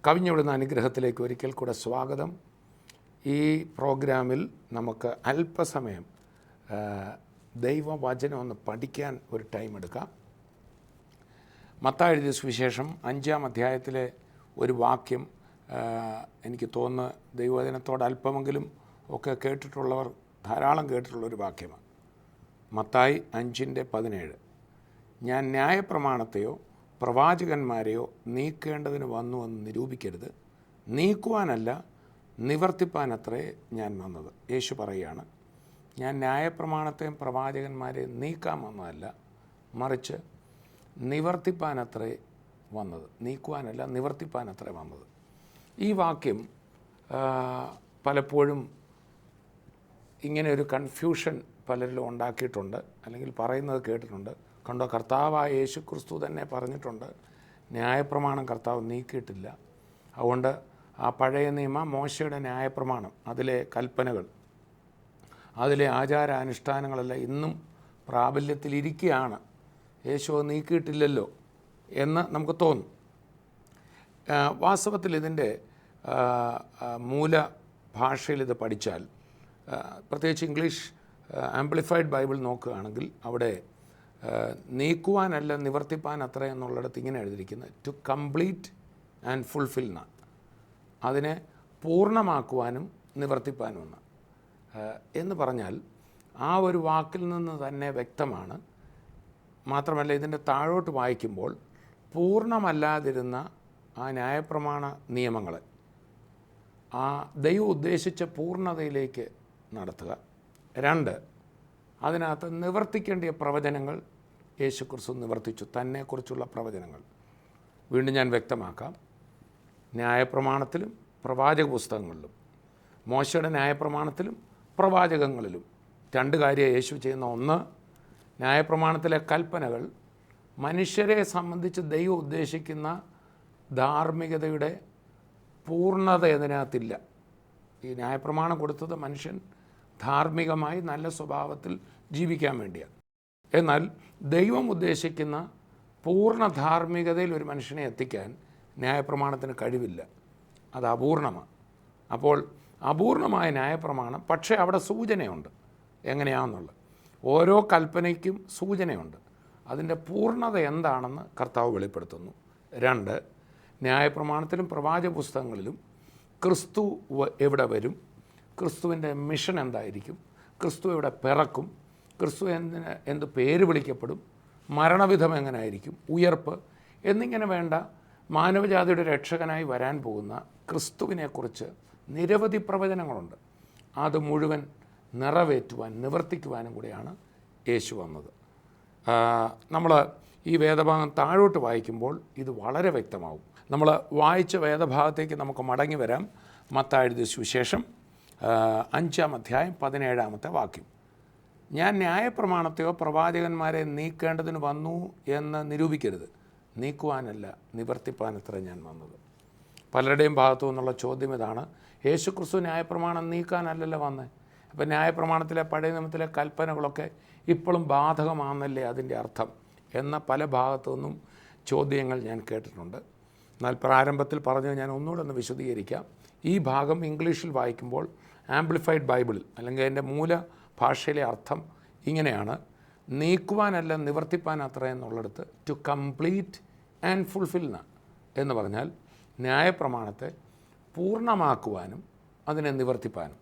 കവിഞ്ഞൊഴുന്ന അനുഗ്രഹത്തിലേക്ക് ഒരിക്കൽ കൂടെ സ്വാഗതം. ഈ പ്രോഗ്രാമിൽ നമുക്ക് അല്പസമയം ദൈവവചനം ഒന്ന് പഠിക്കാൻ ഒരു ടൈം എടുക്കാം. മത്തായി എഴുതിയ സുവിശേഷം 5-ാം അധ്യായത്തിലെ ഒരു വാക്യം എനിക്ക് തോന്നുന്നു ദൈവവചനത്തോട് അല്പമെങ്കിലും ഒക്കെ കേട്ടിട്ടുള്ളവർ ധാരാളം കേട്ടിട്ടുള്ളൊരു വാക്യമാണ്. മത്തായി 5:17. ഞാൻ ന്യായപ്രമാണത്തെയോ പ്രവാചകന്മാരെയോ നീക്കേണ്ടതിന് വന്നുവെന്ന് നിരൂപിക്കരുത്, നീക്കുവാനല്ല നിവർത്തിപ്പാനത്രേ ഞാൻ വന്നത്. യേശു പറയുകയാണ്, ഞാൻ ന്യായപ്രമാണത്തെയും പ്രവാചകന്മാരെയും നീക്കാൻ വന്നതല്ല, മറിച്ച് നിവർത്തിപ്പാനത്രേ വന്നത്. നീക്കുവാനല്ല നിവർത്തിപ്പാനത്രേ വന്നത്. ഈ വാക്യം പലപ്പോഴും ഇങ്ങനെ ഒരു കൺഫ്യൂഷൻ പലരിലും ഉണ്ടാക്കിയിട്ടുണ്ട്, അല്ലെങ്കിൽ പറയുന്നത് കേട്ടിട്ടുണ്ട്. കണ്ടോ, കർത്താവായ യേശു ക്രിസ്തു തന്നെ പറഞ്ഞിട്ടുണ്ട്, ന്യായപ്രമാണം കർത്താവ് നീക്കിയിട്ടില്ല. അതുകൊണ്ട് ആ പഴയ നിയമ മോശയുടെ ന്യായപ്രമാണം, അതിലെ കൽപ്പനകൾ, അതിലെ ആചാരാനുഷ്ഠാനങ്ങളെല്ലാം ഇന്നും പ്രാബല്യത്തിലിരിക്കുകയാണ്, യേശു നീക്കിയിട്ടില്ലല്ലോ എന്ന് നമുക്ക് തോന്നും. വാസ്തവത്തിൽ ഇതിൻ്റെ മൂല ഭാഷയിൽ ഇത് പഠിച്ചാൽ, പ്രത്യേകിച്ച് ഇംഗ്ലീഷ് ആംപ്ലിഫൈഡ് ബൈബിൾ നോക്കുകയാണെങ്കിൽ അവിടെ നീക്കുവാനല്ല നിവർത്തിപ്പാൻ അത്ര എന്നുള്ളിടത്ത് ഇങ്ങനെ എഴുതിയിരിക്കുന്നത് ടു കംപ്ലീറ്റ് ആൻഡ് ഫുൾഫിൽ എന്നാണ്. അതിനെ പൂർണ്ണമാക്കുവാനും നിവർത്തിപ്പാനും എന്ന് പറഞ്ഞാൽ ആ ഒരു വാക്കിൽ നിന്ന് തന്നെ വ്യക്തമാണ്. മാത്രമല്ല ഇതിൻ്റെ താഴോട്ട് വായിക്കുമ്പോൾ പൂർണ്ണമല്ലാതിരുന്ന ആ ന്യായപ്രമാണ നിയമങ്ങളെ ആ ദൈവം ഉദ്ദേശിച്ച പൂർണ്ണതയിലേക്ക് നടത്തുക. 2, അതിനകത്ത് നിവർത്തിക്കേണ്ടിയ പ്രവചനങ്ങൾ യേശുക്രിസ്തു നിവർത്തിച്ചു, തന്നെക്കുറിച്ചുള്ള പ്രവചനങ്ങൾ. വീണ്ടും ഞാൻ വ്യക്തമാക്കാം, ന്യായപ്രമാണത്തിലും പ്രവാചക പുസ്തകങ്ങളിലും, മോശയുടെ ന്യായപ്രമാണത്തിലും പ്രവാചകങ്ങളിലും 2 കാര്യം യേശു ചെയ്യുന്ന. 1, ന്യായപ്രമാണത്തിലെ കൽപ്പനകൾ മനുഷ്യരെ സംബന്ധിച്ച് ദൈവം ഉദ്ദേശിക്കുന്ന ധാർമ്മികതയുടെ പൂർണ്ണത ഇതിനകത്തില്ല. ഈ ന്യായപ്രമാണം കൊടുത്തത് മനുഷ്യൻ ധാർമ്മികമായി നല്ല സ്വഭാവത്തിൽ ജീവിക്കാൻ വേണ്ടിയാണ്. എന്നാൽ ദൈവം ഉദ്ദേശിക്കുന്ന പൂർണ്ണ ധാർമ്മികതയിൽ ഒരു മനുഷ്യനെ എത്തിക്കാൻ ന്യായപ്രമാണത്തിന് കഴിവില്ല, അത് അപൂർണമാണ്. അപ്പോൾ അപൂർണമായ ന്യായപ്രമാണം, പക്ഷേ അവിടെ സൂചനയുണ്ട് എങ്ങനെയാണെന്നുള്ളത്. ഓരോ കൽപ്പനയ്ക്കും സൂചനയുണ്ട്, അതിൻ്റെ പൂർണ്ണത എന്താണെന്ന് കർത്താവ് വെളിപ്പെടുത്തുന്നു. 2, ന്യായപ്രമാണത്തിലും പ്രവാചക പുസ്തകങ്ങളിലും ക്രിസ്തു എവിടെ വരും, ക്രിസ്തുവിൻ്റെ മിഷൻ എന്തായിരിക്കും, ക്രിസ്തു എവിടെ പിറക്കും, ക്രിസ്തു എന്ത് പേര് വിളിക്കപ്പെടും, മരണവിധം എങ്ങനെയായിരിക്കും, ഉയർപ്പ് എന്നിങ്ങനെ വേണ്ട മാനവജാതിയുടെ രക്ഷകനായി വരാൻ പോകുന്ന ക്രിസ്തുവിനെക്കുറിച്ച് നിരവധി പ്രവചനങ്ങളുണ്ട്. അത് മുഴുവൻ നിറവേറ്റുവാൻ നിവർത്തിക്കുവാനും കൂടിയാണ് യേശു വന്നത്. നമ്മൾ ഈ വേദഭാഗം താഴോട്ട് വായിക്കുമ്പോൾ ഇത് വളരെ വ്യക്തമാവും. നമ്മൾ വായിച്ച വേദഭാഗത്തേക്ക് നമുക്ക് മടങ്ങി വരാം. മത്തായി എഴുതിയ സുവിശേഷം 5-ാം അധ്യായം 17-ാമത്തെ വാക്യം. ഞാൻ ന്യായപ്രമാണത്തെയോ പ്രവാചകന്മാരെ നീക്കേണ്ടതിന് വന്നു എന്ന് നിരൂപിക്കരുത്, നീക്കുവാനല്ല നിവർത്തിപ്പാനത്ര ഞാൻ വന്നത്. പലരുടെയും ഭാഗത്തു നിന്നുള്ള ചോദ്യം ഇതാണ്, യേശുക്രിസ്തു ന്യായപ്രമാണം നീക്കാനല്ലല്ലോ വന്നത്, അപ്പം ന്യായപ്രമാണത്തിലെ പഴയ നിയമത്തിലെ കൽപ്പനകളൊക്കെ ഇപ്പോഴും ബാധകമാണെന്നല്ലേ അതിൻ്റെ അർത്ഥം എന്ന പല ഭാഗത്തു നിന്നും ചോദ്യങ്ങൾ ഞാൻ കേട്ടിട്ടുണ്ട്. എന്നാൽ പ്രാരംഭത്തിൽ പറഞ്ഞത് ഞാൻ ഒന്നുകൂടെ ഒന്ന് വിശദീകരിക്കാം. ഈ ഭാഗം ഇംഗ്ലീഷിൽ വായിക്കുമ്പോൾ ആംപ്ലിഫൈഡ് ബൈബിളിൽ, അല്ലെങ്കിൽ അതിൻ്റെ മൂല ഭാഷയിലെ അർത്ഥം ഇങ്ങനെയാണ്, നീക്കുവാനല്ല നിവർത്തിപ്പാൻ അത്ര എന്നുള്ളിടത്ത് ടു കംപ്ലീറ്റ് ആൻഡ് ഫുൾഫിൽ എന്ന് പറഞ്ഞാൽ ന്യായപ്രമാണത്തെ പൂർണ്ണമാക്കുവാനും അതിനെ നിവർത്തിപ്പാനും.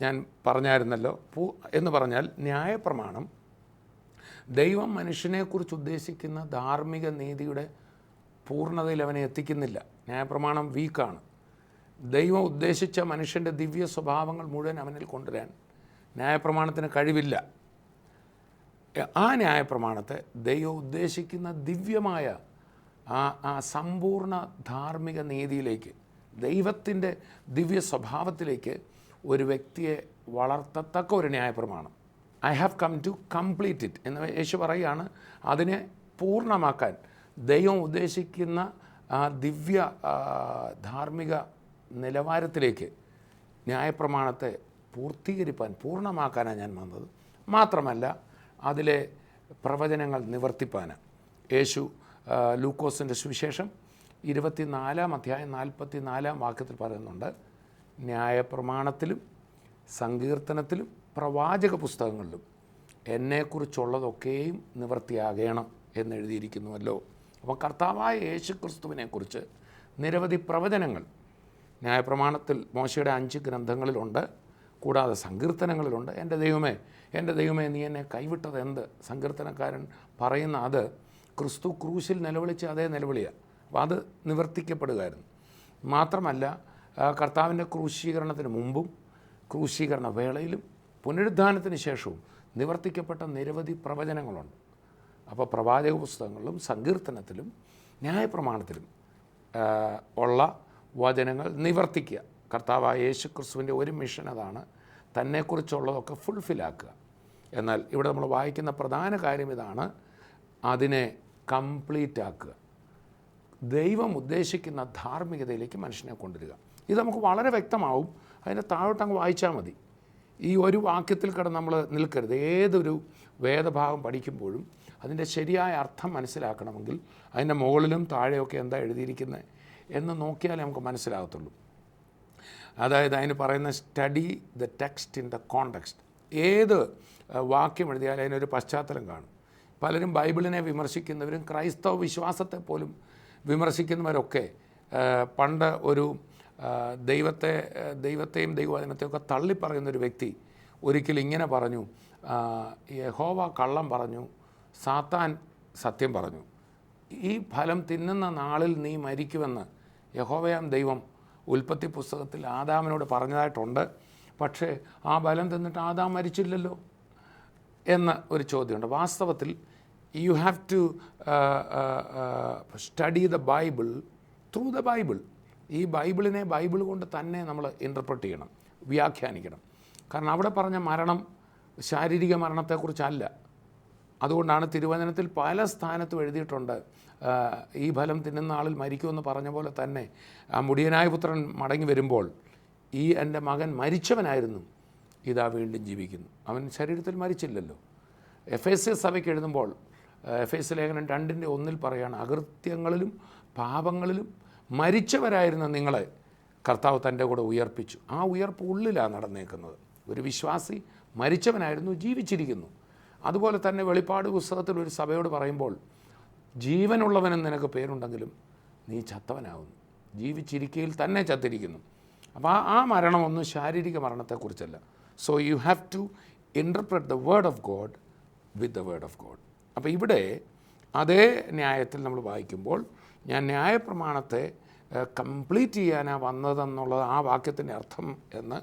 ഞാൻ പറഞ്ഞായിരുന്നല്ലോ, എന്ന് പറഞ്ഞാൽ ന്യായപ്രമാണം ദൈവം മനുഷ്യനെക്കുറിച്ച് ഉദ്ദേശിക്കുന്ന ധാർമ്മിക നീതിയുടെ പൂർണ്ണതയിൽ അവനെ എത്തിക്കുന്നില്ല. ന്യായപ്രമാണം വീക്കാണ്. ദൈവം ഉദ്ദേശിച്ച മനുഷ്യൻ്റെ ദിവ്യ സ്വഭാവങ്ങൾ മുഴുവൻ അവനിൽ കൊണ്ടുവരാൻ ന്യായപ്രമാണത്തിന് കഴിവില്ല. ആ ന്യായപ്രമാണത്തെ ദൈവം ഉദ്ദേശിക്കുന്ന ദിവ്യമായ ആ സമ്പൂർണ്ണ ധാർമ്മിക നീതിയിലേക്ക്, ദൈവത്തിൻ്റെ ദിവ്യ സ്വഭാവത്തിലേക്ക് ഒരു വ്യക്തിയെ വളർത്തത്തക്ക ഒരു ന്യായപ്രമാണം, I have come to complete it എന്ന് യേശു പറയുകയാണ്. അതിനെ പൂർണ്ണമാക്കാൻ ദൈവം ഉദ്ദേശിക്കുന്ന ആ ദിവ്യ ധാർമ്മിക നിലവാരത്തിലേക്ക് ന്യായപ്രമാണത്തെ പൂർത്തീകരിപ്പാൻ, പൂർണ്ണമാക്കാനാണ് ഞാൻ വന്നത്. മാത്രമല്ല അതിലെ പ്രവചനങ്ങൾ നിവർത്തിപ്പാൻ. യേശു ലൂക്കോസിൻ്റെ സുവിശേഷം 24 44 വാക്യത്തിൽ പറയുന്നുണ്ട്, ന്യായപ്രമാണത്തിലും സങ്കീർത്തനത്തിലും പ്രവാചക പുസ്തകങ്ങളിലും എന്നെക്കുറിച്ചുള്ളതൊക്കെയും നിവൃത്തിയാകണം എന്നെഴുതിയിരിക്കുന്നുവല്ലോ. അപ്പോൾ കർത്താവായ യേശു ക്രിസ്തുവിനെക്കുറിച്ച് നിരവധി പ്രവചനങ്ങൾ ന്യായപ്രമാണത്തിൽ മോശയുടെ 5 ഗ്രന്ഥങ്ങളിലുണ്ട്, കൂടാതെ സങ്കീർത്തനങ്ങളിലുണ്ട്. എൻ്റെ ദൈവമേ നീ എന്നെ കൈവിട്ടത് എന്ത്? സങ്കീർത്തനക്കാരൻ പറയുന്ന അത് ക്രിസ്തു ക്രൂശിൽ നിലവിളിച്ച അതേ നിലവിളിയാണ്. അപ്പോൾ അത് നിവർത്തിക്കപ്പെടുകയായിരുന്നു. മാത്രമല്ല, കർത്താവിൻ്റെ ക്രൂശീകരണത്തിന് മുമ്പും ക്രൂശീകരണ വേളയിലും പുനരുദ്ധാനത്തിന് ശേഷവും നിവർത്തിക്കപ്പെട്ട നിരവധി പ്രവചനങ്ങളുണ്ട്. അപ്പോൾ പ്രവാചക പുസ്തകങ്ങളിലും സങ്കീർത്തനത്തിലും ന്യായപ്രമാണത്തിലും ഉള്ള വചനങ്ങൾ നിവർത്തിക്കുക. കർത്താവായ യേശു ക്രിസ്തുവിൻ്റെ ഒരു മിഷൻ അതാണ്, തന്നെക്കുറിച്ചുള്ളതൊക്കെ ഫുൾഫില്ലാക്കുക. എന്നാൽ ഇവിടെ നമ്മൾ വായിക്കുന്ന പ്രധാന കാര്യം ഇതാണ്, അതിനെ കംപ്ലീറ്റ് ആക്കുക, ദൈവം ഉദ്ദേശിക്കുന്ന ധാർമ്മികതയിലേക്ക് മനുഷ്യനെ കൊണ്ടുവരിക. ഇത് നമുക്ക് വളരെ വ്യക്തമാവും. അതിൻ്റെ താഴോട്ട് അങ്ങ് വായിച്ചാൽ മതി. ഈ ഒരു വാക്യത്തിൽ കിടന്ന് നമ്മൾ നിൽക്കരുത്. ഏതൊരു വേദഭാഗം പഠിക്കുമ്പോഴും അതിൻ്റെ ശരിയായ അർത്ഥം മനസ്സിലാക്കണമെങ്കിൽ അതിൻ്റെ മുകളിലും താഴെയൊക്കെ എന്താ എഴുതിയിരിക്കുന്നത് എന്ന് നോക്കിയാലേ നമുക്ക് മനസ്സിലാകത്തുള്ളൂ. അതായത് അതിന് പറയുന്ന study the text in the context. ഏത് വാക്യം എഴുതിയാലും അതിനൊരു പശ്ചാത്തലം കാണും. പലരും ബൈബിളിനെ വിമർശിക്കുന്നവരും ക്രൈസ്തവ വിശ്വാസത്തെ പോലും വിമർശിക്കുന്നവരൊക്കെ പണ്ട് ഒരു ദൈവത്തെയും ദൈവവചനത്തെയൊക്കെ തള്ളിപ്പറയുന്നൊരു വ്യക്തി ഒരിക്കൽ ഇങ്ങനെ പറഞ്ഞു, യഹോവ കള്ളം പറഞ്ഞു, സാത്താൻ സത്യം പറഞ്ഞു, ഈ ഫലം തിന്നുന്ന നാളിൽ നീ മരിക്കുമെന്ന് യഹോവയാം ദൈവം ഉൽപ്പത്തി പുസ്തകത്തിൽ ആദാമിനോട് പറഞ്ഞതായിട്ടുണ്ട്. പക്ഷേ ആ ഫലം തിന്നിട്ട് ആദാം മരിച്ചില്ലല്ലോ എന്ന ഒരു ചോദ്യമുണ്ട്. വാസ്തവത്തിൽ you have to study the Bible through the Bible. ഈ ബൈബിളിനെ ബൈബിൾ കൊണ്ട് തന്നെ നമ്മൾ ഇൻ്റർപ്രറ്റ് ചെയ്യണം, വ്യാഖ്യാനിക്കണം. കാരണം അവിടെ പറഞ്ഞ മരണം ശാരീരിക മരണത്തെക്കുറിച്ചല്ല. അതുകൊണ്ടാണ് തിരുവചനത്തിൽ പല സ്ഥാനത്തും എഴുതിയിട്ടുണ്ട്, ഈ ഫലം തിന്നുന്ന ആളിൽ മരിക്കുമെന്ന് പറഞ്ഞ പോലെ തന്നെ ആ മുടിയനായ പുത്രൻ മടങ്ങി വരുമ്പോൾ ഈ എൻ്റെ മകൻ മരിച്ചവനായിരുന്നു, ഇതാ വീണ്ടും ജീവിക്കുന്നു. അവൻ ശരീരത്തിൽ മരിച്ചില്ലല്ലോ. എഫേസ്യ സഭയ്ക്ക് എഴുതുമ്പോൾ എഫേസ്യ ലേഖനം 2:1 പറയുകയാണ്, അകൃത്യങ്ങളിലും പാപങ്ങളിലും മരിച്ചവരായിരുന്ന നിങ്ങളെ കർത്താവ് തൻ്റെ കൂടെ ഉയർപ്പിച്ചു. ആ ഉയർപ്പ് ഉള്ളിലാണ് നടന്നേക്കുന്നത്. ഒരു വിശ്വാസി മരിച്ചവനായിരുന്നു, ജീവിച്ചിരിക്കുന്നു. അതുപോലെ തന്നെ വെളിപ്പാട് പുസ്തകത്തിൽ ഒരു സഭയോട് പറയുമ്പോൾ, ജീവനുള്ളവനെന്ന് നിനക്ക് പേരുണ്ടെങ്കിലും നീ ചത്തവനാകുന്നു, ജീവിച്ചിരിക്കയിൽ തന്നെ ചത്തിരിക്കുന്നു. അപ്പോൾ ആ മരണമൊന്നും ശാരീരിക മരണത്തെക്കുറിച്ചല്ല. So you have to interpret the word of God with the word of God. അപ്പോൾ ഇവിടെ അതേ ന്യായത്തിൽ നമ്മൾ വായിക്കുമ്പോൾ, ഞാൻ ന്യായപ്രമാണത്തെ കംപ്ലീറ്റ് ചെയ്യാനാണ് വന്നതെന്നുള്ളത് ആ വാക്യത്തിൻ്റെ അർത്ഥം എന്ന്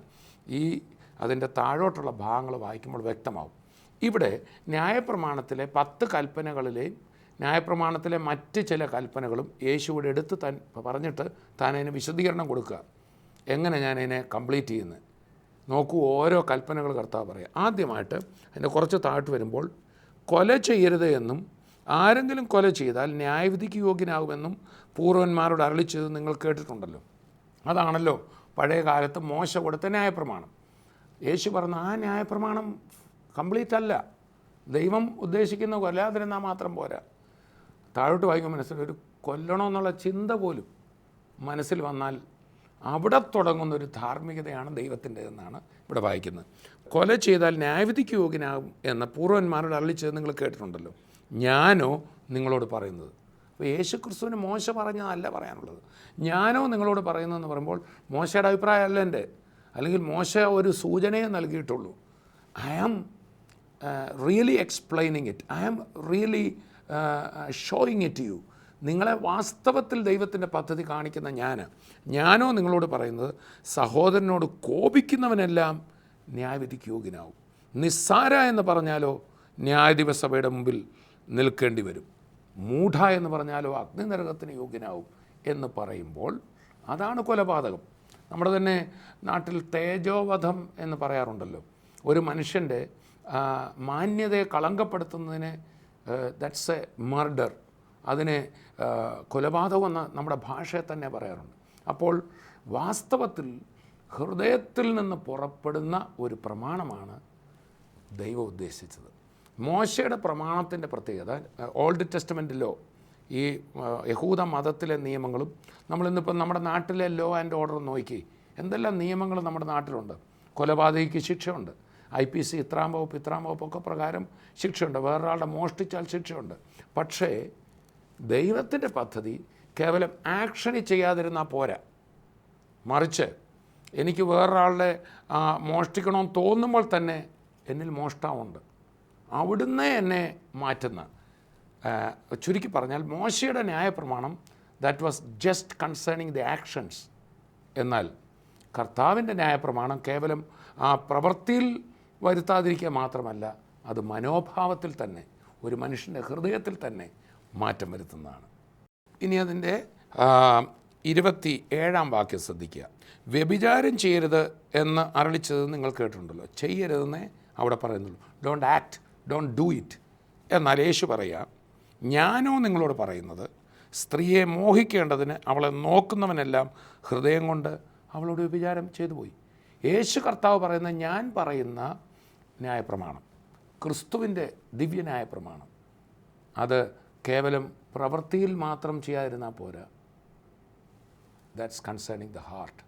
അതിൻ്റെ താഴോട്ടുള്ള ഭാഗങ്ങൾ വായിക്കുമ്പോൾ വ്യക്തമാവും. ഇവിടെ ന്യായപ്രമാണത്തിലെ 10 കൽപ്പനകളിലെയും ന്യായപ്രമാണത്തിലെ മറ്റ് ചില കൽപ്പനകളും യേശുവിടെ എടുത്ത് പറഞ്ഞിട്ട് താൻ അതിന് വിശദീകരണം കൊടുക്കുക. എങ്ങനെ ഞാൻ അതിനെ കംപ്ലീറ്റ് ചെയ്യുന്നത് നോക്കൂ. ഓരോ കൽപ്പനകൾ കർത്താവ് പറയാം. ആദ്യമായിട്ട് അതിൻ്റെ കുറച്ച് താഴ്ത്ത് വരുമ്പോൾ, കൊല ചെയ്യരുത് എന്നും ആരെങ്കിലും കൊല ചെയ്താൽ ന്യായവിധിക്ക് യോഗ്യനാകുമെന്നും പൂർവന്മാരോട് അരുളി ചെയ്ത് നിങ്ങൾ കേട്ടിട്ടുണ്ടല്ലോ. അതാണല്ലോ പഴയ കാലത്ത് മോശ കൊടുത്ത ന്യായപ്രമാണം. യേശു പറഞ്ഞ ആ ന്യായപ്രമാണം കംപ്ലീറ്റ് അല്ല. ദൈവം ഉദ്ദേശിക്കുന്ന കൊല്ലാതിരുന്നാൽ മാത്രം പോരാ. താഴോട്ട് വായിക്കുമ്പോൾ മനസ്സിൽ ഒരു കൊല്ലണമെന്നുള്ള ചിന്ത പോലും മനസ്സിൽ വന്നാൽ അവിടെ തുടങ്ങുന്നൊരു ധാർമ്മികതയാണ് ദൈവത്തിൻ്റെതെന്നാണ് ഇവിടെ വായിക്കുന്നത്. കൊല ചെയ്താൽ ന്യായവിധിക്ക് യോഗ്യനാകും എന്ന പൂർവന്മാരോട് അരുളിച്ചത് നിങ്ങൾ കേട്ടിട്ടുണ്ടല്ലോ, ഞാനോ നിങ്ങളോട് പറയുന്നത്. അപ്പോൾ യേശു ക്രിസ്തുവിന് മോശ പറഞ്ഞതല്ല പറയാനുള്ളത്, ഞാനോ നിങ്ങളോട് പറയുന്നതെന്ന് പറയുമ്പോൾ മോശയുടെ അഭിപ്രായമല്ല എൻ്റെ, അല്ലെങ്കിൽ മോശ ഒരു സൂചനയെ നൽകിയിട്ടുള്ളൂ. I am really explaining it, I am really showing it you. നിങ്ങളെ വാസ്തവത്തിൽ ദൈവത്തിൻ്റെ പദ്ധതി കാണിക്കുന്ന ഞാനോ നിങ്ങളോട് പറയുന്നത്, സഹോദരനോട് കോപിക്കുന്നവനെല്ലാം ന്യായവിധിക്ക് യോഗ്യനാവും, നിസ്സാര എന്ന് പറഞ്ഞാലോ ന്യായാധിപസഭയുടെ മുമ്പിൽ നിൽക്കേണ്ടി വരും, മൂഢ എന്ന് പറഞ്ഞാലോ അഗ്നിനരകത്തിന് യോഗ്യനാവും എന്ന് പറയുമ്പോൾ അതാണ് കൊലപാതകം. നമ്മുടെ തന്നെ നാട്ടിൽ തേജോവധം എന്ന് പറയാറുണ്ടല്ലോ. ഒരു മനുഷ്യൻ്റെ മാന്യതയെ കളങ്കപ്പെടുത്തുന്നതിന് ദാറ്റ്സ് എ മർഡർ, അതിനെ കൊലപാതകം എന്ന് നമ്മുടെ ഭാഷയെ തന്നെ പറയാറുണ്ട്. അപ്പോൾ വാസ്തവത്തിൽ ഹൃദയത്തിൽ നിന്ന് പുറപ്പെടുന്ന ഒരു പ്രമാണമാണ് ദൈവം ഉദ്ദേശിച്ചത്. മോശയുടെ പ്രമാണത്തിൻ്റെ പ്രത്യേകത, ഓൾഡ് ടെസ്റ്റമെൻ്റ് ലോ ഈ യഹൂദ മതത്തിലെ നിയമങ്ങളും നമ്മളിന്നിപ്പം നമ്മുടെ നാട്ടിലെ ലോ ആൻഡ് ഓർഡർ നോക്കി എന്തെല്ലാം നിയമങ്ങൾ നമ്മുടെ നാട്ടിലുണ്ട്. കൊലപാതകയ്ക്ക് ശിക്ഷയുണ്ട്, IPC ഇത്രാം വകുപ്പൊക്കെ പ്രകാരം ശിക്ഷയുണ്ട്, വേറൊരാളുടെ മോഷ്ടിച്ചാൽ ശിക്ഷയുണ്ട്. പക്ഷേ ദൈവത്തിൻ്റെ പദ്ധതി കേവലം ആക്ഷനിൽ ചെയ്യാതിരുന്നാൽ പോരാ, മറിച്ച് എനിക്ക് വേറൊരാളുടെ മോഷ്ടിക്കണമെന്ന് തോന്നുമ്പോൾ തന്നെ എന്നിൽ മോഷ്ടാവുണ്ട്, അവിടുന്ന് എന്നെ മാറ്റുന്ന, ചുരുക്കി പറഞ്ഞാൽ മോശയുടെ ന്യായപ്രമാണം that was just concerning the actions. എന്നാൽ കർത്താവിൻ്റെ ന്യായപ്രമാണം കേവലം ആ പ്രവൃത്തിയിൽ വരുത്താതിരിക്കുക മാത്രമല്ല, അത് മനോഭാവത്തിൽ തന്നെ, ഒരു മനുഷ്യൻ്റെ ഹൃദയത്തിൽ തന്നെ മാറ്റം വരുത്തുന്നതാണ്. ഇനി അതിൻ്റെ 27-ാം വാക്യം ശ്രദ്ധിക്കുക. വ്യഭിചാരം ചെയ്യരുത് എന്ന് അരുളിച്ചത് നിങ്ങൾ കേട്ടിട്ടുണ്ടല്ലോ, ചെയ്യരുതെന്നേ അവിടെ പറയുന്നുള്ളൂ. Don't act, don't do it. എന്നാൽ യേശു പറയുക, ഞാനോ നിങ്ങളോട് പറയുന്നത്, സ്ത്രീയെ മോഹിക്കേണ്ടതിന് അവളെ നോക്കുന്നവനെല്ലാം ഹൃദയം കൊണ്ട് അവളോട് വ്യഭിചാരം ചെയ്തു പോയി. യേശു കർത്താവ് പറയുന്ന, ഞാൻ പറയുന്ന ന്യായപ്രമാണം, ക്രിസ്തുവിൻ്റെ ദിവ്യന്യായപ്രമാണം, അത് കേവലം പ്രവൃത്തിയിൽ മാത്രം ചെയ്യാതിരുന്നാൽ പോരാ. That's concerning the heart.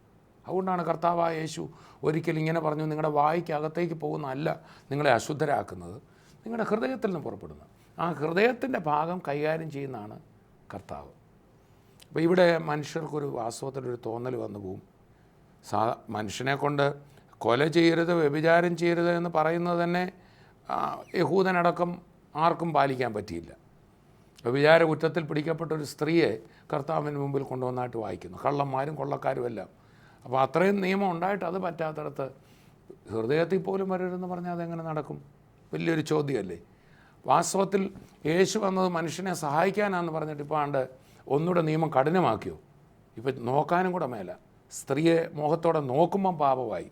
അതുകൊണ്ടാണ് കർത്താവായ യേശു ഒരിക്കൽ ഇങ്ങനെ പറഞ്ഞു, നിങ്ങളുടെ വായ്ക്കകത്തേക്ക് പോകുന്നതല്ല നിങ്ങളെ അശുദ്ധരാക്കുന്നത്, നിങ്ങളുടെ ഹൃദയത്തിൽ നിന്ന് പുറപ്പെടുന്നത്. ആ ഹൃദയത്തിൻ്റെ ഭാഗം കൈകാര്യം ചെയ്യുന്നതാണ് കർത്താവ്. അപ്പോൾ ഇവിടെ മനുഷ്യർക്കൊരു വാസ്തവത്തിലൊരു തോന്നൽ വന്നു പോവും, മനുഷ്യനെ കൊണ്ട് കൊല ചെയ്യരുത്, വ്യഭിചാരം ചെയ്യരുത് എന്ന് പറയുന്നത് തന്നെ യഹൂദനടക്കം ആർക്കും പാലിക്കാൻ പറ്റിയില്ല. വ്യഭിചാര കുറ്റത്തിൽ പിടിക്കപ്പെട്ട ഒരു സ്ത്രീയെ കർത്താവിന് മുമ്പിൽ കൊണ്ടുവന്നായിട്ട് വായിക്കുന്നു, കള്ളന്മാരും കൊള്ളക്കാരും എല്ലാം. അപ്പോൾ അത്രയും നിയമം ഉണ്ടായിട്ട് അത് പറ്റാത്തടത്ത് ഹൃദയത്തിൽ പോലും വരരുതെന്ന് പറഞ്ഞാൽ അതെങ്ങനെ നടക്കും? വലിയൊരു ചോദ്യമല്ലേ. വാസ്തവത്തിൽ യേശു വന്നത് മനുഷ്യനെ സഹായിക്കാനാണെന്ന് പറഞ്ഞിട്ട് ഇപ്പോൾ ആണ്ട് ഒന്നുകൂടെ നിയമം കഠിനമാക്കിയോ? ഇപ്പം നോക്കാനും കൂടെ മേല. സ്ത്രീയെ മോഹത്തോടെ നോക്കുമ്പം പാപമായി,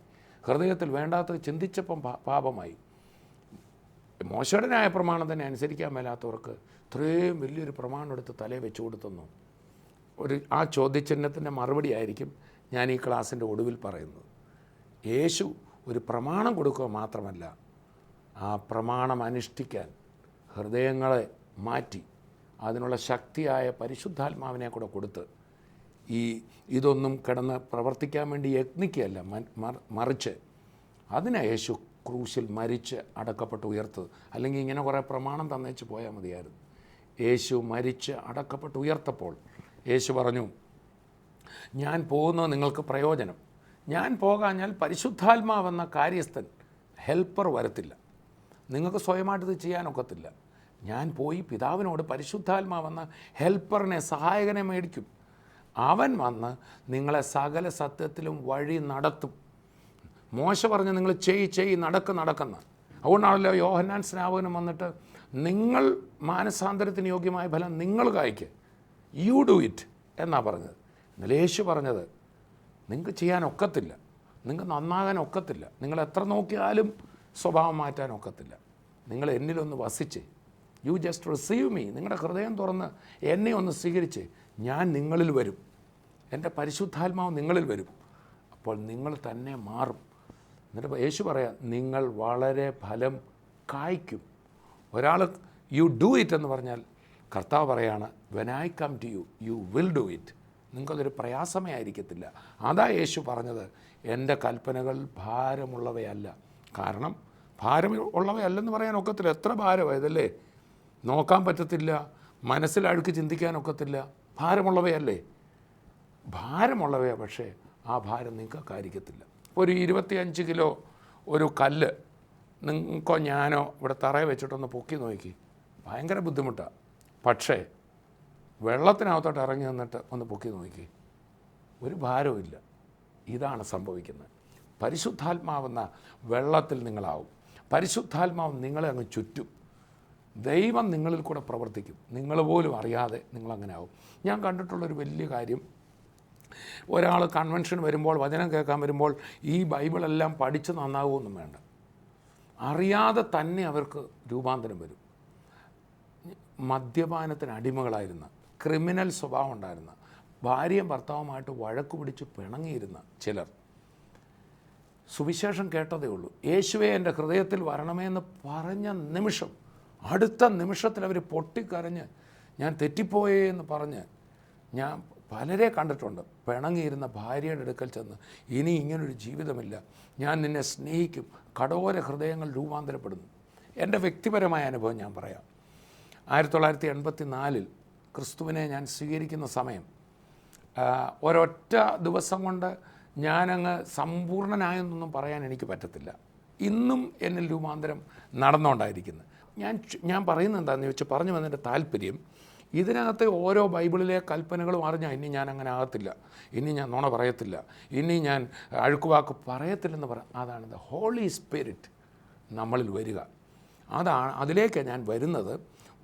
ഹൃദയത്തിൽ വേണ്ടാത്തത് ചിന്തിച്ചപ്പം പാപമായി. മോശയുടെ ന്യായപ്രമാണം തന്നെ അനുസരിക്കാൻ മേലാത്തവർക്ക് ഇത്രയും വലിയൊരു പ്രമാണം എടുത്ത് തലയെ വെച്ചു കൊടുത്തുന്നു. ആ ചോദ്യചിഹ്നത്തിൻ്റെ മറുപടി ആയിരിക്കും ഞാൻ ഈ ക്ലാസ്സിൻ്റെ ഒടുവിൽ പറയുന്നത്. യേശു ഒരു പ്രമാണം കൊടുക്കുക മാത്രമല്ല, ആ പ്രമാണം അനുഷ്ഠിക്കാൻ ഹൃദയങ്ങളെ മാറ്റി അതിനുള്ള ശക്തിയായ പരിശുദ്ധാത്മാവിനെ കൂടെ കൊടുത്ത് ഇതൊന്നും കിടന്ന് പ്രവർത്തിക്കാൻ വേണ്ടി യത്നിക്കുകയല്ല, മറിച്ച് അതിനെ യേശു ക്രൂശിൽ മരിച്ച് അടക്കപ്പെട്ട് ഉയർത്തത്. അല്ലെങ്കിൽ ഇങ്ങനെ കുറേ പ്രമാണം തന്നേച്ച് പോയാൽ മതിയായിരുന്നു. യേശു മരിച്ച് അടക്കപ്പെട്ട് ഉയർത്തപ്പോൾ യേശു പറഞ്ഞു, ഞാൻ പോകുന്നത് നിങ്ങൾക്ക് പ്രയോജനം. ഞാൻ പോകാഞ്ഞാൽ പരിശുദ്ധാത്മാവെന്ന കാര്യസ്ഥൻ, ഹെൽപ്പർ വരത്തില്ല. നിങ്ങൾക്ക് സ്വയമായിട്ടിത് ചെയ്യാനൊക്കത്തില്ല. ഞാൻ പോയി പിതാവിനോട് പരിശുദ്ധാത്മാവെന്ന ഹെൽപ്പറിനെ, സഹായകനെ മേടിക്കും. അവൻ വന്ന് നിങ്ങളെ സകല സത്യത്തിലും വഴി നടത്തും. മോശ പറഞ്ഞ് നിങ്ങൾ നടക്കുന്ന. അതുകൊണ്ടാണല്ലോ യോഹന്നാൻ സ്നാപകനും വന്നിട്ട്, നിങ്ങൾ മാനസാന്തരത്തിന് യോഗ്യമായ ഫലം നിങ്ങൾ കായ്ക്ക്, യു ഡു ഇറ്റ് എന്നാണ് പറഞ്ഞത്. എന്നാൽ യേശു പറഞ്ഞത്, നിങ്ങൾക്ക് ചെയ്യാനൊക്കത്തില്ല, നിങ്ങൾക്ക് നന്നാകാനൊക്കത്തില്ല, നിങ്ങൾ എത്ര നോക്കിയാലും സ്വഭാവം മാറ്റാനൊക്കത്തില്ല. നിങ്ങൾ എന്നിലൊന്ന് വസിച്ച്, യു ജസ്റ്റ് റിസീവ് മീ, നിങ്ങളുടെ ഹൃദയം തുറന്ന് എന്നെ ഒന്ന് സ്വീകരിച്ച്, ഞാൻ നിങ്ങളിൽ വരും, എൻ്റെ പരിശുദ്ധാത്മാവ് നിങ്ങളിൽ വരും. അപ്പോൾ നിങ്ങൾ തന്നെ മാറും. എന്നിട്ട് യേശു പറയാം, നിങ്ങൾ വളരെ ഫലം കായ്ക്കും. ഒരാൾ യു ഡു ഇറ്റ് എന്ന് പറഞ്ഞാൽ കർത്താവ് പറയാണ്, when I come to you, you will do it. നിങ്ങൾക്കതൊരു പ്രയാസമേ ആയിരിക്കത്തില്ല. അതാ യേശു പറഞ്ഞത്, എൻ്റെ കൽപ്പനകൾ ഭാരമുള്ളവയല്ല. കാരണം ഭാരമുള്ളവയല്ലെന്ന് പറയാൻ ഒക്കത്തില്ല. എത്ര ഭാരമായതല്ലേ, നോക്കാൻ പറ്റത്തില്ല, മനസ്സിലഴുക്ക് ചിന്തിക്കാനൊക്കത്തില്ല. ഭാരമുള്ളവയല്ലേ, ഭാരമുള്ളവയാ. പക്ഷേ ആ ഭാരം നിങ്ങൾക്കായിരിക്കത്തില്ല. ഒരു 25 കിലോ ഒരു കല്ല് നിങ്ങൾക്കോ ഞാനോ ഇവിടെ തറയെ വെച്ചിട്ടൊന്ന് പൊക്കി നോക്കി, ഭയങ്കര ബുദ്ധിമുട്ടാണ്. പക്ഷേ വെള്ളത്തിനകത്തോട്ട് ഇറങ്ങി നിന്നിട്ട് ഒന്ന് പൊക്കി നോക്കി, ഒരു ഭാരവും ഇല്ല. ഇതാണ് സംഭവിക്കുന്നത്. പരിശുദ്ധാത്മാവെന്ന വെള്ളത്തിൽ നിങ്ങളാവും. പരിശുദ്ധാത്മാവ് നിങ്ങളെ അങ്ങ് ചുറ്റും. ദൈവം നിങ്ങളിൽ കൂടെ പ്രവർത്തിക്കും. നിങ്ങൾ പോലും അറിയാതെ നിങ്ങളങ്ങനെ ആവും. ഞാൻ കണ്ടിട്ടുള്ളൊരു വലിയ കാര്യം, ഒരാൾ കൺവെൻഷൻ വരുമ്പോൾ, വചനം കേൾക്കാൻ വരുമ്പോൾ ഈ ബൈബിളെല്ലാം പഠിച്ച് നന്നാകുമൊന്നും വേണ്ട, അറിയാതെ തന്നെ അവർക്ക് രൂപാന്തരം വരും. മദ്യപാനത്തിന് അടിമകളായിരുന്ന, ക്രിമിനൽ സ്വഭാവം ഉണ്ടായിരുന്ന, ഭാര്യയും ഭർത്താവുമായിട്ട് വഴക്ക് പിടിച്ച് പിണങ്ങിയിരുന്ന ചിലർ സുവിശേഷം കേട്ടതേ ഉള്ളൂ, യേശുവേ എൻ്റെ ഹൃദയത്തിൽ വരണമേ എന്ന് പറഞ്ഞ നിമിഷം, അടുത്ത നിമിഷത്തിൽ അവർ പൊട്ടിക്കരഞ്ഞ് ഞാൻ തെറ്റിപ്പോയേ എന്ന് പറഞ്ഞ് ഞാൻ പലരെ കണ്ടിട്ടുണ്ട്. പിണങ്ങിയിരുന്ന ഭാര്യയുടെ അടുക്കൽ ചെന്ന്, ഇനി ഇങ്ങനൊരു ജീവിതമില്ല, ഞാൻ നിന്നെ സ്നേഹിക്കും, കടോര ഹൃദയങ്ങൾ രൂപാന്തരപ്പെടുന്നു. എൻ്റെ വ്യക്തിപരമായ അനുഭവം ഞാൻ പറയാം. 1984 ക്രിസ്തുവിനെ ഞാൻ സ്വീകരിക്കുന്ന സമയം, ഒരൊറ്റ ദിവസം കൊണ്ട് ഞാനങ്ങ് സമ്പൂർണ്ണനായെന്നൊന്നും പറയാൻ എനിക്ക് പറ്റത്തില്ല. ഇന്നും എന്നിൽ രൂപാന്തരം നടന്നുകൊണ്ടായിരിക്കുന്നത്. ഞാൻ പറയുന്നത് എന്താണെന്ന് ചോദിച്ചാൽ, പറഞ്ഞു വന്നതിൻ്റെ താല്പര്യം, ഇതിനകത്തെ ഓരോ ബൈബിളിലെ കൽപ്പനകളും അറിഞ്ഞാൽ ഇനി ഞാൻ അങ്ങനെ ആകത്തില്ല, ഇനി ഞാൻ നുണ പറയത്തില്ല, ഇനി ഞാൻ അഴുക്കുവാക്ക് പറയത്തില്ലെന്ന് പറയാം. അതാണ് ദ ഹോളി സ്പിരിറ്റ് നമ്മളിൽ വരിക. അതിലേക്ക് ഞാൻ വരുന്നത്.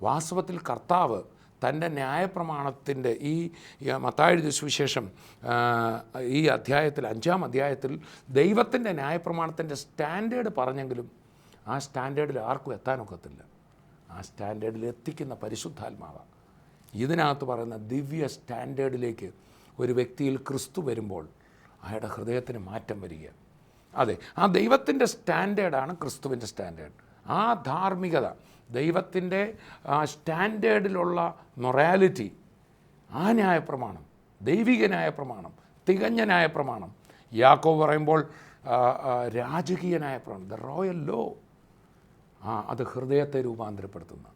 വാസ്തവത്തിൽ കർത്താവ് തൻ്റെ ന്യായപ്രമാണത്തിൻ്റെ ഈ മത്തായി സുവിശേഷം ഈ അധ്യായത്തിൽ 5-ാം അധ്യായത്തിൽ ദൈവത്തിൻ്റെ ന്യായപ്രമാണത്തിൻ്റെ സ്റ്റാൻഡേർഡ് പറഞ്ഞെങ്കിലും ആ സ്റ്റാൻഡേർഡിൽ ആർക്കും എത്താനൊക്കത്തില്ല. ആ സ്റ്റാൻഡേർഡിൽ എത്തിക്കുന്ന പരിശുദ്ധാത്മാവാണ്. ഇതിനകത്ത് പറയുന്ന ദിവ്യ സ്റ്റാൻഡേർഡിലേക്ക് ഒരു വ്യക്തിയിൽ ക്രിസ്തു വരുമ്പോൾ അയാളുടെ ഹൃദയത്തിന് മാറ്റം വരിക. അതെ, ആ ദൈവത്തിൻ്റെ സ്റ്റാൻഡേർഡാണ് ക്രിസ്തുവിൻ്റെ സ്റ്റാൻഡേർഡ്. ആ ധാർമ്മികത, ദൈവത്തിൻ്റെ സ്റ്റാൻഡേർഡിലുള്ള മൊറാലിറ്റി, ആ ന്യായപ്രമാണം, ദൈവിക ന്യായപ്രമാണം, തികഞ്ഞ ന്യായപ്രമാണം, യാക്കോബ് പറയുമ്പോൾ രാജകീയ ന്യായപ്രമാണം, ദ റോയൽ ലോ, അത് ഹൃദയത്തെ രൂപാന്തരപ്പെടുത്തുന്ന.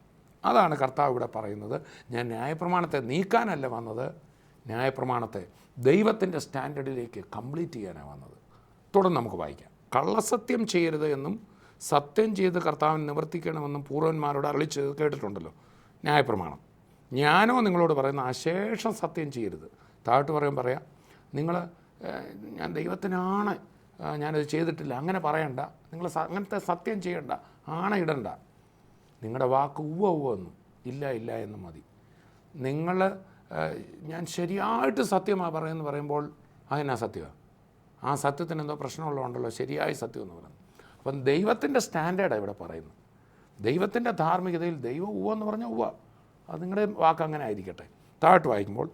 അതാണ് കർത്താവ് ഇവിടെ പറയുന്നത്. ഞാൻ ന്യായപ്രമാണത്തെ നീക്കാനല്ല വന്നത്, ന്യായപ്രമാണത്തെ ദൈവത്തിൻ്റെ സ്റ്റാൻഡേർഡിലേക്ക് കംപ്ലീറ്റ് ചെയ്യാനാണ് വന്നത്. തുടർന്ന് നമുക്ക് വായിക്കാം. കള്ളസത്യം ചെയ്യരുത് എന്നും സത്യം ചെയ്ത് കർത്താവിന് നിവർത്തിക്കണമെന്നും പൂർവ്വന്മാരോട് അരുളിച്ച് കേട്ടിട്ടുണ്ടല്ലോ. ന്യായപ്രമാണം. ഞാനോ നിങ്ങളോട് പറയുന്ന അശേഷം സത്യം ചെയ്യരുത്. താഴോട്ട് പറയാം, നിങ്ങൾ ഞാൻ ദൈവത്തിനാണ്, ഞാനത് ചെയ്തിട്ടില്ല, അങ്ങനെ പറയണ്ട. നിങ്ങൾ അങ്ങനത്തെ സത്യം ചെയ്യണ്ട, ആണയിടണ്ട. നിങ്ങളുടെ വാക്ക് ഉവ്വ എന്നും ഇല്ല എന്നും മതി. നിങ്ങൾ ഞാൻ ശരിയായിട്ട് സത്യമാണ് പറയുമ്പോൾ അതെന്നാ സത്യമാണ്? ആ സത്യത്തിന് എന്തോ പ്രശ്നമുള്ളതുകൊണ്ടല്ലോ ശരിയായ സത്യം എന്ന് പറയുന്നത്. അപ്പം ദൈവത്തിൻ്റെ സ്റ്റാൻഡേർഡാണ് ഇവിടെ പറയുന്നത്. ദൈവത്തിൻ്റെ ധാർമ്മികതയിൽ ദൈവം ഉവ്വ എന്ന് പറഞ്ഞാൽ ഉവ്വ, അത് നിങ്ങളുടെ വാക്ക് അങ്ങനെ ആയിരിക്കട്ടെ. താഴോട്ട് വായിക്കുമ്പോൾ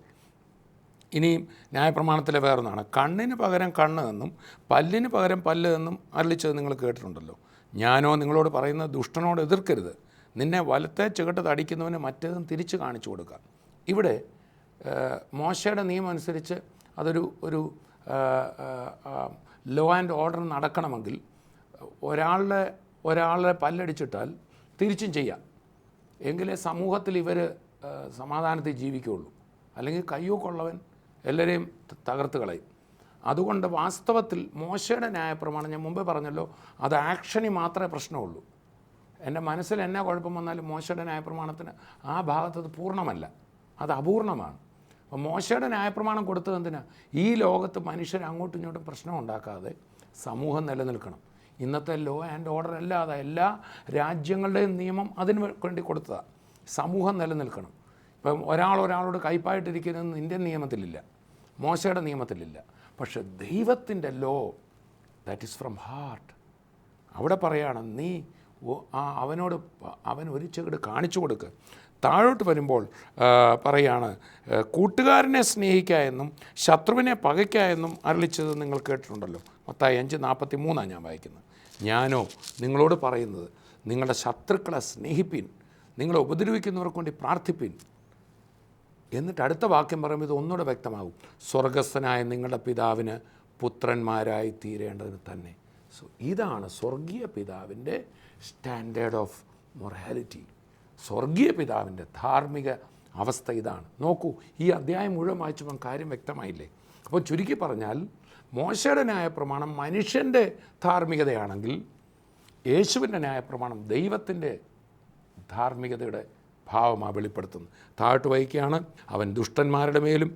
ഇനിയും ന്യായപ്രമാണത്തിലെ വേറൊന്നാണ്, കണ്ണിന് പകരം കണ്ണ് എന്നും പല്ലിന് പകരം പല്ല് എന്നും അരുളിച്ചത് നിങ്ങൾ കേട്ടിട്ടുണ്ടല്ലോ. ഞാനോ നിങ്ങളോട് പറയുന്നത്, ദുഷ്ടനോട് എതിർക്കരുത്, നിന്നെ വലത്തെ ചുവട്ട് തടിക്കുന്നവന് മറ്റേതും തിരിച്ച് കാണിച്ചു കൊടുക്കുക. ഇവിടെ മോശയുടെ നിയമം അനുസരിച്ച് അതൊരു ലോ ആൻഡ് ഓർഡർ നടക്കണമെങ്കിൽ ഒരാളുടെ പല്ലടിച്ചിട്ടാൽ തിരിച്ചും ചെയ്യാം, എങ്കിലേ സമൂഹത്തിൽ ഇവർ സമാധാനത്തിൽ ജീവിക്കുകയുള്ളൂ. അല്ലെങ്കിൽ കയ്യൂക്കുള്ളവൻ എല്ലാവരെയും തകർത്ത് കളയും. അതുകൊണ്ട് വാസ്തവത്തിൽ മോശയുടെ ന്യായപ്രമാണം ഞാൻ മുമ്പേ പറഞ്ഞല്ലോ, അത് ആക്ഷനിൽ മാത്രമേ പ്രശ്നമുള്ളൂ. എൻ്റെ മനസ്സിൽ എന്നാ കുഴപ്പം വന്നാലും മോശയുടെ ന്യായപ്രമാണത്തിന് ആ ഭാഗത്തത് പൂർണ്ണമല്ല, അത് അപൂർണമാണ്. അപ്പോൾ മോശയുടെ ന്യായപ്രമാണം കൊടുത്തത് എന്തിനാ? ഈ ലോകത്ത് മനുഷ്യർ അങ്ങോട്ടും ഇങ്ങോട്ടും പ്രശ്നം ഉണ്ടാക്കാതെ സമൂഹം നിലനിൽക്കണം. ഇന്നത്തെ ലോ ആൻഡ് ഓർഡർ അല്ലാതെ എല്ലാ രാജ്യങ്ങളുടെയും നിയമം അതിന് വേണ്ടി കൊടുത്തതാണ്. സമൂഹം നിലനിൽക്കണം. ഇപ്പം ഒരാളോട് കയ്പായിട്ടിരിക്കുന്നതെന്ന് ഇന്ത്യൻ നിയമത്തിലില്ല, മോശയുടെ നിയമത്തിലില്ല. പക്ഷെ ദൈവത്തിൻ്റെ law, that is from heart. അവിടെ പറയുകയാണ്, നീ അവൻ ഒരു ചെകിട് കാണിച്ചു കൊടുക്കുക. താഴോട്ട് വരുമ്പോൾ പറയാണ്, കൂട്ടുകാരനെ സ്നേഹിക്കുക എന്നും ശത്രുവിനെ പകയ്ക്കുക എന്നും അരുളിച്ചത് നിങ്ങൾ കേട്ടിട്ടുണ്ടല്ലോ. മത്തായി 5:43 ഞാൻ വായിക്കുന്നത്. ഞാനോ നിങ്ങളോട് പറയുന്നത്, നിങ്ങളുടെ ശത്രുക്കളെ സ്നേഹിപ്പിൻ, നിങ്ങളെ ഉപദ്രവിക്കുന്നവർക്ക് വേണ്ടി പ്രാർത്ഥിപ്പിൻ. എന്നിട്ട് അടുത്ത വാക്യം പറയുമ്പോൾ ഇത് ഒന്നുകൂടെ വ്യക്തമാകും, സ്വർഗസ്ഥനായ നിങ്ങളുടെ പിതാവിന് പുത്രന്മാരായി തീരേണ്ടതിന് തന്നെ. സോ ഇതാണ് സ്വർഗീയ പിതാവിൻ്റെ സ്റ്റാൻഡേർഡ് ഓഫ് മൊറാലിറ്റി. സ്വർഗീയ പിതാവിൻ്റെ ധാർമ്മിക അവസ്ഥ ഇതാണ്. നോക്കൂ, ഈ അധ്യായം മുഴുവൻ വായിച്ചപ്പോൾ കാര്യം വ്യക്തമായില്ലേ? അപ്പോൾ ചുരുക്കി പറഞ്ഞാൽ, മോശയുടെ ന്യായപ്രമാണം മനുഷ്യൻ്റെ ധാർമ്മികതയാണെങ്കിൽ യേശുവിൻ്റെ ന്യായപ്രമാണം ദൈവത്തിൻ്റെ ധാർമ്മികതയുടെ ഭാവമാണ് വെളിപ്പെടുത്തുന്നത്. താഴോട്ട് വായിക്കുകയാണ്, അവൻ ദുഷ്ടന്മാരുടെ മേലും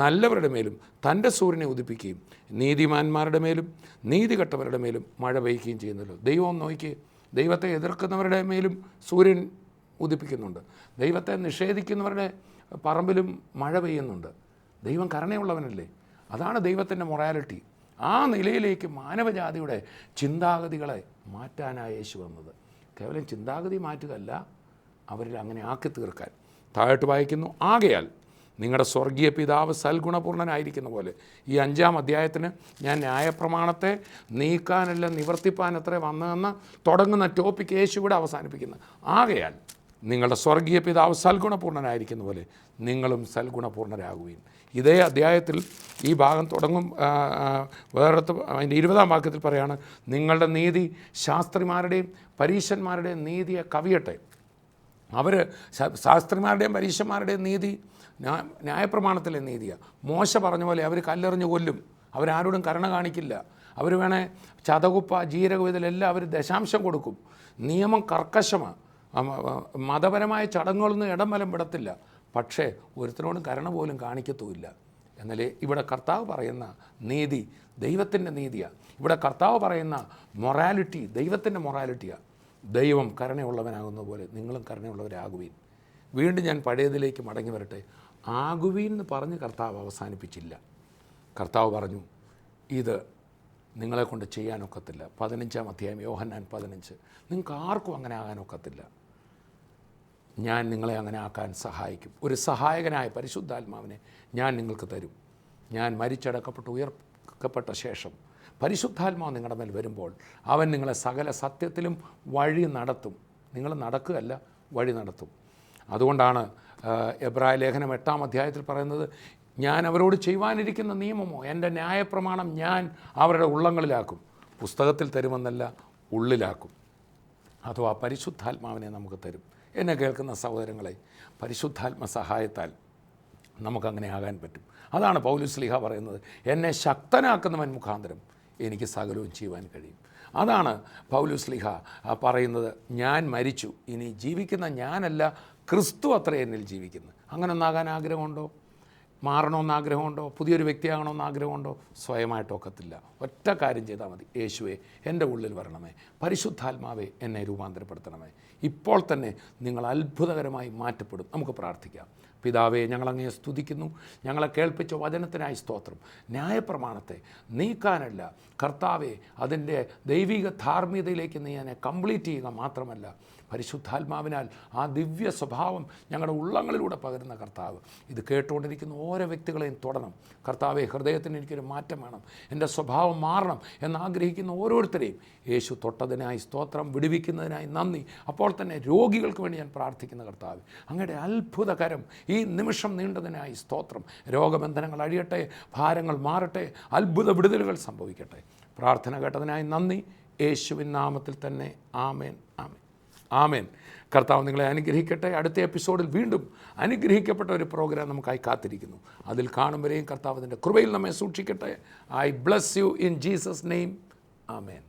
നല്ലവരുടെ മേലും തൻ്റെ സൂര്യനെ ഉദിപ്പിക്കുകയും നീതിമാന്മാരുടെ മേലും നീതികെട്ടവരുടെ മേലും മഴ പെയ്യുകയും ചെയ്യുന്നല്ലോ. ദൈവം നോക്കി, ദൈവത്തെ എതിർക്കുന്നവരുടെ മേലും സൂര്യൻ ഉദിപ്പിക്കുന്നുണ്ട്, ദൈവത്തെ നിഷേധിക്കുന്നവരുടെ പറമ്പിലും മഴ പെയ്യുന്നുണ്ട്. ദൈവം കരുണയുള്ളവനല്ലേ? അതാണ് ദൈവത്തിൻ്റെ മൊറാലിറ്റി. ആ നിലയിലേക്ക് മാനവജാതിയുടെ ചിന്താഗതികളെ മാറ്റാനാണ് യേശു വന്നത്. കേവലം ചിന്താഗതി മാറ്റുകയല്ല, അവരിൽ അങ്ങനെ ആക്കി തീർക്കാൻ. താഴോട്ട് വായിക്കുന്നു, ആകയാൽ നിങ്ങളുടെ സ്വർഗീയ പിതാവ് സൽഗുണപൂർണ്ണനായിരിക്കുന്ന പോലെ. ഈ 5-ാം അധ്യായത്തിന് ഞാൻ ന്യായപ്രമാണത്തെ നീക്കാനല്ല നിവർത്തിപ്പാൻ എത്ര വന്നതെന്ന് തുടങ്ങുന്ന ടോപ്പിക്ക് യേശു ഇവിടെ അവസാനിപ്പിക്കുന്നത്. ആകയാൽ നിങ്ങളുടെ സ്വർഗീയ പിതാവ് സൽഗുണപൂർണ്ണനായിരിക്കുന്ന പോലെ നിങ്ങളും സൽഗുണപൂർണ്ണരാകുവീൻ. ഇതേ അധ്യായത്തിൽ ഈ ഭാഗം തുടങ്ങും വേറെടുത്ത് അതിൻ്റെ 20-ാം വാക്യത്തിൽ പറയാണ്, നിങ്ങളുടെ നീതി ശാസ്ത്രിമാരുടെയും പരീശന്മാരുടെയും നീതിയെ കവിയട്ടെ. അവർ ശാസ്ത്രിമാരുടെയും പരീശന്മാരുടെയും നീതി ന്യായപ്രമാണത്തിലെ നീതിയാണ്. മോശ പറഞ്ഞ പോലെ അവർ കല്ലെറിഞ്ഞ് കൊല്ലും, അവരാരോടും കരുണ കാണിക്കില്ല. അവർ വേണേ ചതകുപ്പ ജീരകം ഇതിലെല്ലാം അവർ ദശാംശം കൊടുക്കും. നിയമം കർക്കശമാണ്. മതപരമായ ചടങ്ങുകളൊന്നും ഇടം വലം വിടത്തില്ല. പക്ഷേ ഒരുത്തരോടും കരുണ പോലും കാണിക്കത്തുമില്ല. എന്നാലേ ഇവിടെ കർത്താവ് പറയുന്ന നീതി ദൈവത്തിൻ്റെ നീതിയാണ്. ഇവിടെ കർത്താവ് പറയുന്ന മൊറാലിറ്റി ദൈവത്തിൻ്റെ മൊറാലിറ്റിയാണ്. ദൈവം കരുണയുള്ളവനാകുന്ന പോലെ നിങ്ങളും കരുണയുള്ളവരാകുവീൻ. വീണ്ടും ഞാൻ പഴയതിലേക്ക് മടങ്ങി വരട്ടെ. ആകുവീൻ എന്ന് പറഞ്ഞ് കർത്താവ് അവസാനിപ്പിച്ചില്ല. കർത്താവ് പറഞ്ഞു, ഇത് നിങ്ങളെക്കൊണ്ട് ചെയ്യാനൊക്കത്തില്ല. 15-ാം അധ്യായം യോഹന്നാൻ 15. നിങ്ങൾക്ക് ആർക്കും അങ്ങനെ ആകാനൊക്കത്തില്ല. ഞാൻ നിങ്ങളെ അങ്ങനെ ആക്കാൻ സഹായിക്കും. ഒരു സഹായകനായ പരിശുദ്ധാത്മാവിനെ ഞാൻ നിങ്ങൾക്ക് തരും. ഞാൻ മരിച്ചടക്കപ്പെട്ട് ഉയർക്കപ്പെട്ട ശേഷം പരിശുദ്ധാത്മാവ് നിങ്ങളുടെ മേൽ വരുമ്പോൾ അവൻ നിങ്ങളെ സകല സത്യത്തിലും വഴി നടത്തും. നിങ്ങൾ നടക്കുകയല്ല, വഴി നടത്തും. അതുകൊണ്ടാണ് എബ്രായ ലേഖനം 8-ാം അധ്യായത്തിൽ പറയുന്നത്, ഞാൻ അവരോട് ചെയ്യുവാനിരിക്കുന്ന നിയമമോ എൻ്റെ ന്യായപ്രമാണം ഞാൻ അവരുടെ ഉള്ളങ്ങളിലാക്കും. പുസ്തകത്തിൽ തരുമെന്നല്ല, ഉള്ളിലാക്കും. അഥവാ പരിശുദ്ധാത്മാവിനെ നമുക്ക് തരും. എന്നെ കേൾക്കുന്ന സഹോദരങ്ങളെ, പരിശുദ്ധാത്മ സഹായത്താൽ നമുക്കങ്ങനെ ആകാൻ പറ്റും. അതാണ് പൗലോസ് ശ്ലീഹ പറയുന്നത്, എന്നെ ശക്തനാക്കുന്നവൻ മുഖാന്തരം എനിക്ക് സകലവും ചെയ്യുവാൻ കഴിയും. അതാണ് പൗലോസ് ശ്ലീഹ പറയുന്നത്, ഞാൻ മരിച്ചു, ഇനി ജീവിക്കുന്ന ഞാനല്ല, ക്രിസ്തു അത്ര എന്നിൽ ജീവിക്കുന്നു. അങ്ങനെ ഒന്നാകാൻ ആഗ്രഹമുണ്ടോ? മാറണമെന്ന് ആഗ്രഹമുണ്ടോ? പുതിയൊരു വ്യക്തിയാകണമെന്ന് ആഗ്രഹമുണ്ടോ? സ്വയമായിട്ടൊക്കത്തില്ല. ഒറ്റ കാര്യം ചെയ്താൽ മതി, യേശുവേ എൻ്റെ ഉള്ളിൽ വരണമേ, പരിശുദ്ധാത്മാവേ എന്നെ രൂപാന്തരപ്പെടുത്തണമേ. ഇപ്പോൾ തന്നെ നിങ്ങൾ അത്ഭുതകരമായി മാറ്റപ്പെടും. നമുക്ക് പ്രാർത്ഥിക്കാം. പിതാവേ, ഞങ്ങളങ്ങയെ സ്തുതിക്കുന്നു. ഞങ്ങളെ കേൾപ്പിച്ച വചനത്തിനായി സ്തോത്രം. ന്യായപ്രമാണത്തെ നീക്കാനല്ല കർത്താവെ, അതിൻ്റെ ദൈവിക ധാർമ്മികതയിലേക്ക് നീ എന്നെ കംപ്ലീറ്റ് ചെയ്യുക മാത്രമല്ല, പരിശുദ്ധാത്മാവിനാൽ ആ ദിവ്യ സ്വഭാവം ഞങ്ങളുടെ ഉള്ളങ്ങളിലൂടെ പകരുന്ന കർത്താവ്, ഇത് കേട്ടുകൊണ്ടിരിക്കുന്ന ഓരോ വ്യക്തികളെയും തൊടണം. കർത്താവെ, ഹൃദയത്തിന് എനിക്കൊരു മാറ്റം വേണം, എൻ്റെ സ്വഭാവം മാറണം എന്നാഗ്രഹിക്കുന്ന ഓരോരുത്തരെയും യേശു തൊട്ടതിനായി സ്തോത്രം, വിടുവിക്കുന്നതിനായി നന്ദി. അപ്പോൾ തന്നെ രോഗികൾക്ക് വേണ്ടി ഞാൻ പ്രാർത്ഥിക്കുന്ന കർത്താവ്, അങ്ങയുടെ അത്ഭുതകരം ഈ നിമിഷം നീണ്ടതിനായി സ്തോത്രം. രോഗബന്ധനങ്ങൾ അഴിയട്ടെ, ഭാരങ്ങൾ മാറട്ടെ, അത്ഭുത വിടുതലുകൾ സംഭവിക്കട്ടെ. പ്രാർത്ഥന കേട്ടതിനായി നന്ദി. യേശുവിൻ നാമത്തിൽ തന്നെ ആമേൻ, ആമേൻ, ആമേൻ. കർത്താവ് നിങ്ങളെ അനുഗ്രഹിക്കട്ടെ. അടുത്ത എപ്പിസോഡിൽ വീണ്ടും അനുഗ്രഹിക്കപ്പെട്ട ഒരു പ്രോഗ്രാം നമുക്കായി കാത്തിരിക്കുന്നു. അതിൽ കാണുമ്പോഴേയും കർത്താവിൻ്റെ കൃപയിൽ നമ്മെ സൂക്ഷിക്കട്ടെ. I bless you in Jesus name. Amen.